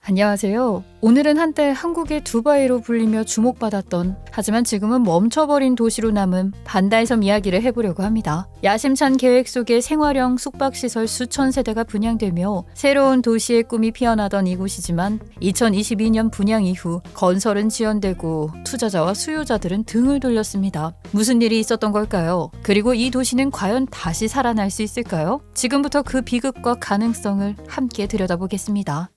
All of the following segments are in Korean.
안녕하세요. 오늘은 한때 한국의 두바이로 불리며 주목받았던, 하지만 지금은 멈춰버린 도시로 남은 반달섬 이야기를 해보려고 합니다. 야심찬 계획 속에 생활형 숙박시설 수천 세대가 분양되며 새로운 도시의 꿈이 피어나던 이곳이지만 2022년 분양 이후 건설은 지연되고 투자자와 수요자들은 등을 돌렸습니다. 무슨 일이 있었던 걸까요? 그리고 이 도시는 과연 다시 살아날 수 있을까요? 지금부터 그 비극과 가능성을 함께 들여다보겠습니다.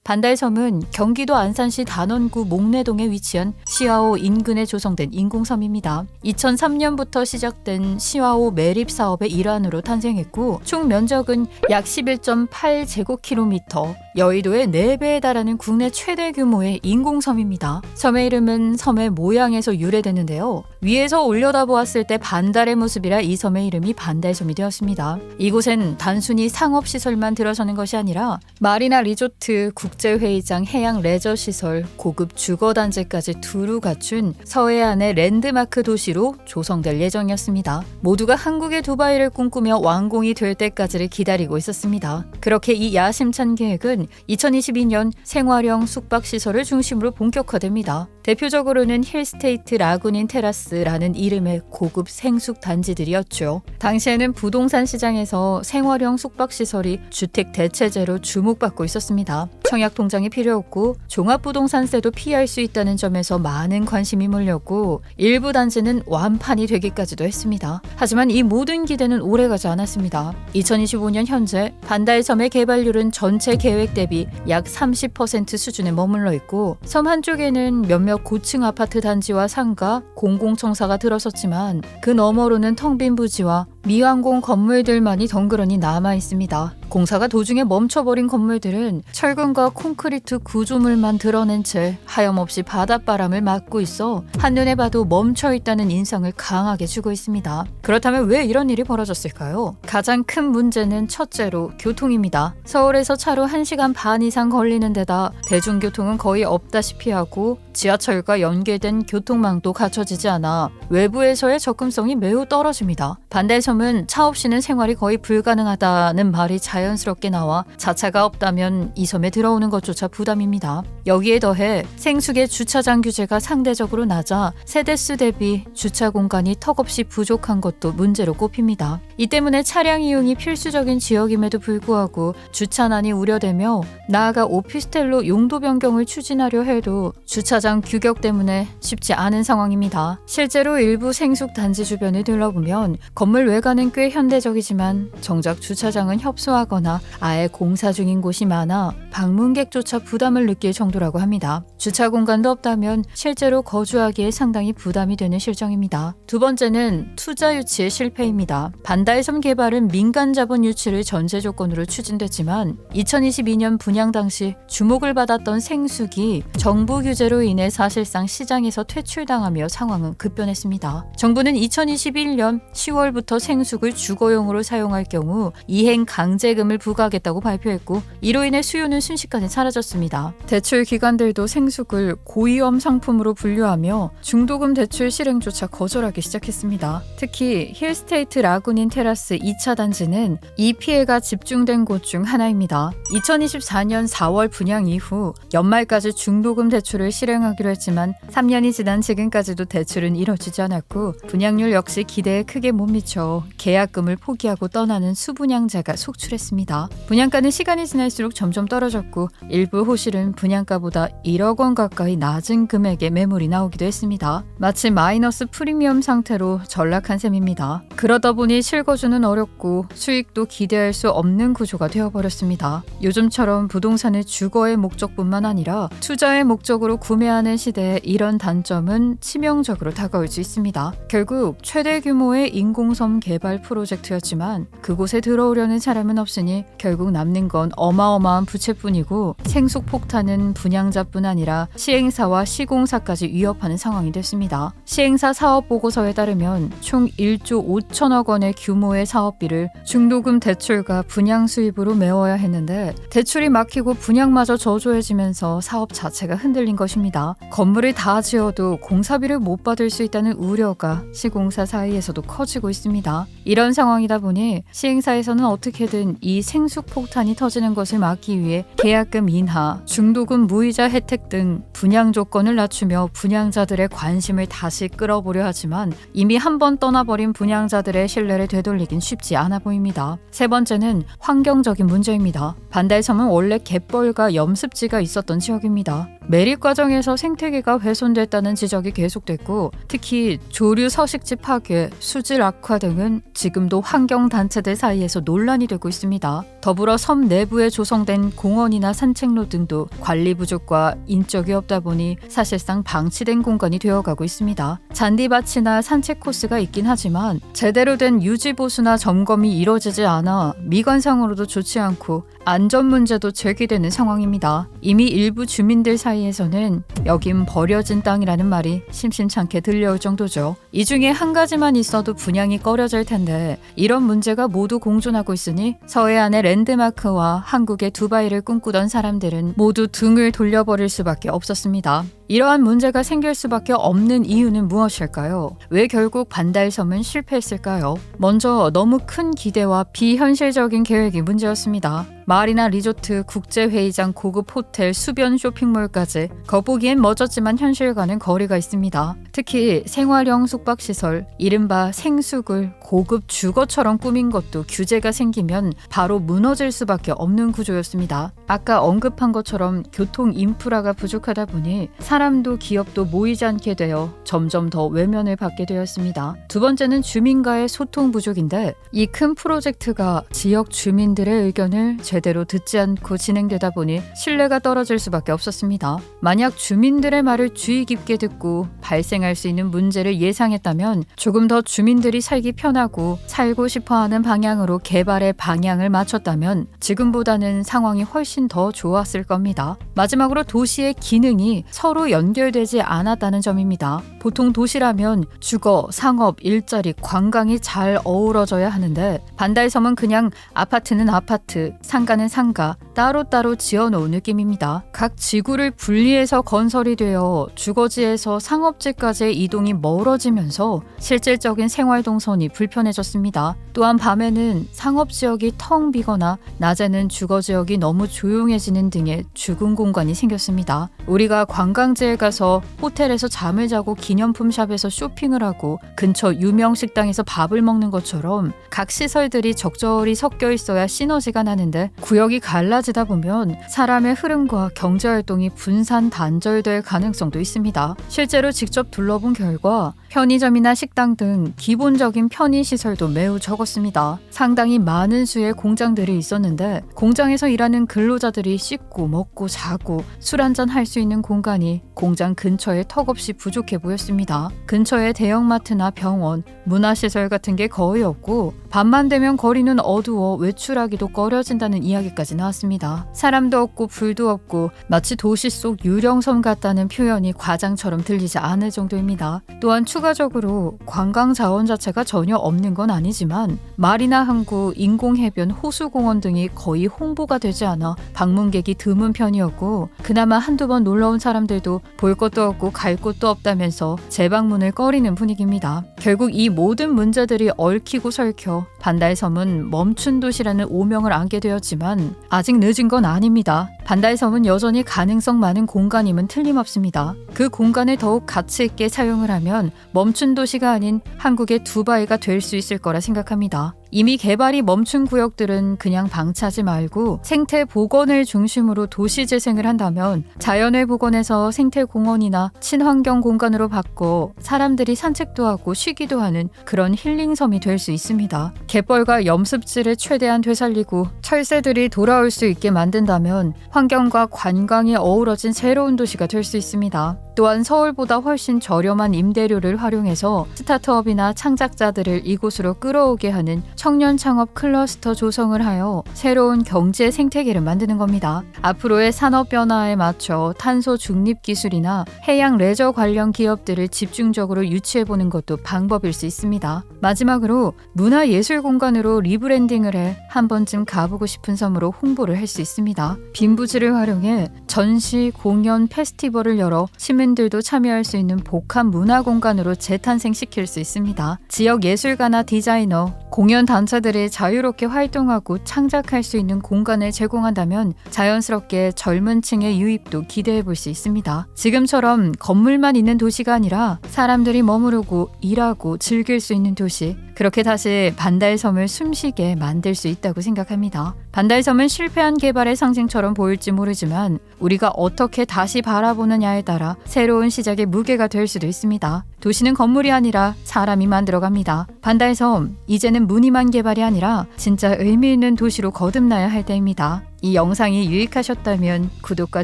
반달섬은 경기도 안산시 단원구 목내동에 위치한 시와호 인근에 조성된 인공섬입니다. 2003년부터 시작된 시와호 매립 사업의 일환으로 탄생했고 총 면적은 약 11.8제곱킬로미터, 여의도의 4배에 달하는 국내 최대 규모의 인공섬입니다. 섬의 이름은 섬의 모양에서 유래되는데요. 위에서 올려다보았을 때 반달의 모습이라 이 섬의 이름이 반달섬이 되었습니다. 이곳엔 단순히 상업시설만 들어서는 것이 아니라 마리나 리조트, 국제회의장, 해양 레저시설, 고급 주거단지까지 두루 갖춘 서해안의 랜드마크 도시로 조성될 예정이었습니다. 모두가 한국의 두바이를 꿈꾸며 완공이 될 때까지를 기다리고 있었습니다. 그렇게 이 야심찬 계획은 2022년 생활형 숙박시설을 중심으로 본격화됩니다. 대표적으로는 힐스테이트 라구닌 테라스라는 이름의 고급 생숙 단지들이었죠. 당시에는 부동산 시장에서 생활형 숙박시설이 주택 대체제로 주목받고 있었습니다. 청약 통장이 필요 없고 종합부동산세도 피할 수 있다는 점에서 많은 관심이 몰렸고 일부 단지는 완판이 되기까지도 했습니다. 하지만 이 모든 기대는 오래가지 않았습니다. 2025년 현재 반달섬의 개발률은 전체 계획 대비 약 30% 수준에 머물러 있고 섬 한쪽에는 몇몇 고층 아파트 단지와 상가, 공공청사가 들어섰지만 그 너머로는 텅 빈 부지와 미완공 건물들만이 덩그러니 남아 있습니다. 공사가 도중에 멈춰버린 건물들은 철근과 콘크리트 구조물만 드러낸 채 하염없이 바닷바람을 맞고 있어 한눈에 봐도 멈춰있다는 인상을 강하게 주고 있습니다. 그렇다면 왜 이런 일이 벌어졌을까요? 가장 큰 문제는 첫째로 교통입니다. 서울에서 차로 1시간 반 이상 걸리는 데다 대중교통은 거의 없다시피 하고 지하철과 연계된 교통망도 갖춰지지 않아 외부에서의 접근성이 매우 떨어집니다. 반달섬은 차 없이는 생활이 거의 불가능하다는 말이 자연스럽게 나와 자차가 없다면 이 섬에 들어오는 것조차 부담입니다. 여기에 더해 생숙의 주차장 규제가 상대적으로 낮아 세대수 대비 주차 공간이 턱없이 부족한 것도 문제로 꼽힙니다. 이 때문에 차량 이용이 필수적인 지역임에도 불구하고 주차난이 우려되며 나아가 오피스텔로 용도 변경을 추진하려 해도 주차장 규격 때문에 쉽지 않은 상황입니다. 실제로 일부 생숙 단지 주변을 둘러보면 건물 외관은 꽤 현대적이지만 정작 주차장은 협소하거나 아예 공사 중인 곳이 많아 방문객조차 부담을 느낄 정도라고 합니다. 주차 공간도 없다면 실제로 거주하기에 상당히 부담이 되는 실정입니다. 두 번째는 투자 유치의 실패입니다. 반달섬 개발은 민간 자본 유치를 전제 조건으로 추진됐지만 2022년 분양 당시 주목을 받았던 생숙이 정부 규제로 인해 사실상 시장에서 퇴출당하며 상황은 급변했습니다. 정부는 2021년 10월부터 생숙을 주거용으로 사용할 경우 이행 강제금을 부과하겠다고 발표했고 이로 인해 수요는 순식간에 사라졌습니다. 대출 기관들도 생숙을 고위험 상품으로 분류하며 중도금 대출 실행조차 거절하기 시작했습니다. 특히 힐스테이트 라구닌 테라스 2차 단지는 이 피해가 집중된 곳 중 하나입니다. 2024년 4월 분양 이후 연말까지 중도금 대출을 실행하기로 했지만 3년이 지난 지금까지도 대출은 이뤄지지 않았고 분양률 역시 기대에 크게 못 미쳐 계약금을 포기하고 떠나는 수분양자가 속출했습니다. 분양가는 시간이 지날수록 점점 떨어졌고 일부 호실은 분양가보다 1억 원 가까이 낮은 금액의 매물이 나오기도 했습니다. 마치 마이너스 프리미엄 상태로 전락한 셈입니다. 그러다 보니 실거주는 어렵고 수익도 기대할 수 없는 구조가 되어버렸습니다. 요즘처럼 부동산을 주거의 목적뿐만 아니라 투자의 목적으로 구매하는 시대에 이런 단점은 치명적으로 다가올 수 있습니다. 결국 최대 규모의 인공섬 개발 프로젝트였지만 그곳에 들어오려는 사람은 없으니 결국 남는 건 어마어마한 부채뿐이고 생숙 폭탄은 분양자뿐 아니라 시행사와 시공사까지 위협하는 상황이 됐습니다. 시행사 사업보고서에 따르면 총 1조 5천억 원의 규모의 사업비를 중도금 대출과 분양 수입으로 메워야 했는데 대출이 막히고 분양마저 저조해지면서 사업 자체가 흔들린 것입니다. 건물을 다 지어도 공사비를 못 받을 수 있다는 우려가 시공사 사이에서도 커지고 있습니다. 이런 상황이다 보니 시행사에서는 어떻게든 이 생수폭탄이 터지는 것을 막기 위해 계약금 인하, 중도금 무이자 혜택 등 분양 조건을 낮추며 분양자들의 관심을 다시 끌어보려 하지만 이미 한 번 떠나버린 분양자들의 신뢰를 되돌리긴 쉽지 않아 보입니다. 세 번째는 환경적인 문제입니다. 반달섬은 원래 갯벌과 염습지가 있었던 지역입니다. 매립 과정에서 생태계가 훼손됐다는 지적이 계속됐고 특히 조류 서식지 파괴, 수질 악화 등은 지금도 환경단체들 사이에서 논란이 되고 있습니다. 더불어 섬 내부에 조성된 공원이나 산책로 등도 관리 부족과 인적이 없다 보니 사실상 방치된 공간이 되어가고 있습니다. 잔디밭이나 산책 코스가 있긴 하지만 제대로 된 유지보수나 점검이 이루어지지 않아 미관상으로도 좋지 않고 안전 문제도 제기되는 상황입니다. 이미 일부 주민들 사이에서는 여긴 버려진 땅이라는 말이 심심찮게 들려올 정도죠. 이 중에 한 가지만 있어도 분양이 꺼려질 텐데 이런 문제가 모두 공존하고 있으니 서해안의 랜드마크와 한국의 두바이를 꿈꾸던 사람들은 모두 등을 돌려버릴 수밖에 없었습니다. 이러한 문제가 생길 수밖에 없는 이유는 무엇일까요? 왜 결국 반달섬은 실패했을까요? 먼저 너무 큰 기대와 비현실적인 계획이 문제였습니다. 마을이나 리조트, 국제회의장, 고급 호텔, 수변 쇼핑몰까지 겉보기엔 멋졌지만 현실과는 거리가 있습니다. 특히 생활형 숙박시설, 이른바 생숙을 고급 주거처럼 꾸민 것도 규제가 생기면 바로 무너질 수밖에 없는 구조였습니다. 아까 언급한 것처럼 교통 인프라가 부족하다 보니 사람도 기업도 모이지 않게 되어 점점 더 외면을 받게 되었습니다. 두 번째는 주민과의 소통 부족인데 이 큰 프로젝트가 지역 주민들의 의견을 제대로 듣지 않고 진행되다 보니 신뢰가 떨어질 수밖에 없었습니다. 만약 주민들의 말을 주의 깊게 듣고 발생할 수 있는 문제를 예상했다면 조금 더 주민들이 살기 편하고 살고 싶어하는 방향으로 개발의 방향을 맞췄다면 지금보다는 상황이 훨씬 더 좋았을 겁니다. 마지막으로 도시의 기능이 서로 연결되지 않았다는 점입니다. 보통 도시라면 주거, 상업, 일자리, 관광이 잘 어우러져야 하는데 반달섬은 그냥 아파트는 아파트, 상가는 상가 따로따로 지어놓은 느낌입니다. 각 지구를 분리해서 건설이 되어 주거지에서 상업지까지의 이동이 멀어지면서 실질적인 생활동선이 불편해졌습니다. 또한 밤에는 상업지역이 텅 비거나 낮에는 주거지역이 너무 조용해지는 등의 죽은 공간이 생겼습니다. 우리가 관광지에 가서 호텔에서 잠을 자고 기념품 샵에서 쇼핑을 하고 근처 유명 식당에서 밥을 먹는 것처럼 각 시설들이 적절히 섞여 있어야 시너지가 나는데 구역이 갈라지다 보면 사람의 흐름과 경제활동이 분산 단절될 가능성도 있습니다. 실제로 직접 둘러본 결과 편의점이나 식당 등 기본적인 편의시설도 매우 적었습니다. 상당히 많은 수의 공장들이 있었는데 공장에서 일하는 근로자들이 씻고 먹고 자고 술 한잔 할 수 있는 공간이 공장 근처에 턱없이 부족해 보였습니다. 근처에 대형마트나 병원, 문화시설 같은 게 거의 없고 밤만 되면 거리는 어두워 외출하기도 꺼려진다는 이야기까지 나왔습니다. 사람도 없고 불도 없고 마치 도시 속 유령섬 같다는 표현이 과장처럼 들리지 않을 정도입니다. 또한 추가적으로 관광 자원 자체가 전혀 없는 건 아니지만 말이나 항구, 인공해변, 호수공원 등이 거의 홍보가 되지 않아 방문객이 드문 편이었고 그나마 한두 번 놀러온 사람들도 볼 것도 없고 갈 곳도 없다면서 재방문을 꺼리는 분위기입니다. 결국 이 모든 문제들이 얽히고 설켜 반달섬은 멈춘 도시라는 오명을 안게 되었지만 아직 늦은 건 아닙니다. 반달섬은 여전히 가능성 많은 공간임은 틀림없습니다. 그 공간을 더욱 가치 있게 사용을 하면 멈춘 도시가 아닌 한국의 두바이가 될 수 있을 거라 생각합니다. 이미 개발이 멈춘 구역들은 그냥 방치하지 말고 생태 복원을 중심으로 도시 재생을 한다면 자연을 복원해서 생태 공원이나 친환경 공간으로 바꿔 사람들이 산책도 하고 쉬기도 하는 그런 힐링섬이 될 수 있습니다. 갯벌과 염습지를 최대한 되살리고 철새들이 돌아올 수 있게 만든다면 환경과 관광이 어우러진 새로운 도시가 될 수 있습니다. 또한 서울보다 훨씬 저렴한 임대료를 활용해서 스타트업이나 창작자들을 이곳으로 끌어오게 하는 청년 창업 클러스터 조성을 하여 새로운 경제 생태계를 만드는 겁니다. 앞으로의 산업 변화에 맞춰 탄소 중립 기술이나 해양 레저 관련 기업들을 집중적으로 유치해보는 것도 방법일 수 있습니다. 마지막으로 문화예술 공간으로 리브랜딩을 해 한 번쯤 가보고 싶은 섬으로 홍보를 할 수 있습니다. 빈 부지를 활용해 전시, 공연, 페스티벌을 열어 시민들도 참여할 수 있는 복합 문화 공간으로 재탄생시킬 수 있습니다. 지역 예술가나 디자이너, 공연 단체들이 자유롭게 활동하고 창작할 수 있는 공간을 제공한다면 자연스럽게 젊은 층의 유입도 기대해 볼 수 있습니다. 지금처럼 건물만 있는 도시가 아니라 사람들이 머무르고 일하고 즐길 수 있는 도시, 그렇게 다시 반달섬을 숨쉬게 만들 수 있다고 생각합니다. 반달섬은 실패한 개발의 상징처럼 보일지 모르지만 우리가 어떻게 다시 바라보느냐에 따라 새로운 시작의 무게가 될 수도 있습니다. 도시는 건물이 아니라 사람이 만들어갑니다. 반달섬, 이제는 무늬만 개발이 아니라 진짜 의미 있는 도시로 거듭나야 할 때입니다. 이 영상이 유익하셨다면 구독과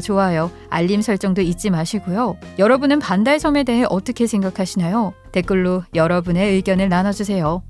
좋아요, 알림 설정도 잊지 마시고요. 여러분은 반달섬에 대해 어떻게 생각하시나요? 댓글로 여러분의 의견을 나눠주세요.